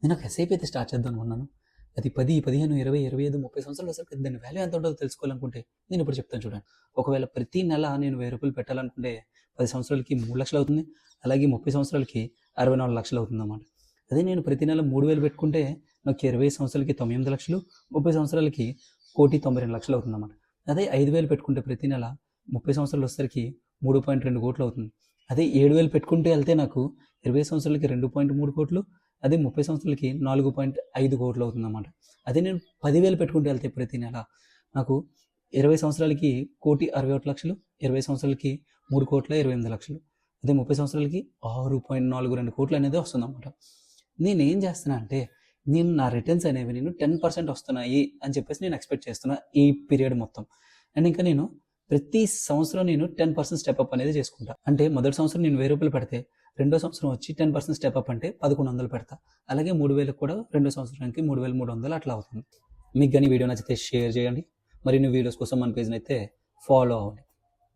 నేను ఒక ఎస్ఐపి అయితే స్టార్ట్ చేద్దాం అనుకున్నాను. అది 10, 15, 20, 25, 30 సంవత్సరాలు వచ్చేసరికి దాని వాల్యూ ఎంత ఉంటుందో తెలుసుకోవాలనుకుంటే నేను ఇప్పుడు చెప్తాను చూడండి. ఒకవేళ ప్రతి నెల నేను రూ. 1000 పెట్టాలనుకుంటే 10 సంవత్సరాలకి 3,00,000 అవుతుంది. అలాగే 30 సంవత్సరాలకి 64,00,000 అవుతుందన్నమాట. అదే నేను ప్రతి నెల 3,000 పెట్టుకుంటే నాకు 20 సంవత్సరాలకి 98,00,000, 30 సంవత్సరాలకి 1,92,00,000 అవుతుందన్నమాట. అదే 5,000 పెట్టుకుంటే ప్రతి నెల 30 సంవత్సరాలు వచ్చేసరికి 3.2 కోట్లు అవుతుంది. అదే 7,000 పెట్టుకుంటే వెళ్తే నాకు 20 సంవత్సరాలకి 2.3 కోట్లు, అదే 30 సంవత్సరాలకి 4.5 కోట్లు అవుతుందన్నమాట. అదే నేను 10,000 పెట్టుకుంటే వెళ్తే ప్రతి నెల నాకు 20 సంవత్సరాలకి 1,61,60,000, 20 సంవత్సరాలకి 3,28,00,000, అదే 30 సంవత్సరాలకి 6.42 కోట్లు అనేది వస్తుందన్నమాట. నేనేం చేస్తున్నా అంటే నేను నా రిటర్న్స్ అనేవి నేను 10% వస్తున్నాయి అని చెప్పేసి నేను ఎక్స్పెక్ట్ చేస్తున్నా ఈ పీరియడ్ మొత్తం. అండ్ ఇంకా నేను ప్రతి సంవత్సరం నేను 10% స్టెప్ అప్ అనేది చేసుకుంటా. అంటే మొదటి సంవత్సరం నేను రూ. 1000 పెడితే రెండో సంవత్సరం వచ్చి 10% స్టెప్ అప్ అంటే 1,100 పెడతా. అలాగే 3,000 కూడా రెండో సంవత్సరానికి 3,300 అట్లా అవుతుంది. మీకు కానీ వీడియో నచ్చితే షేర్ చేయండి. మరిన్ని వీడియోస్ కోసం మన పేజ్ని అయితే ఫాలో అవ్వండి.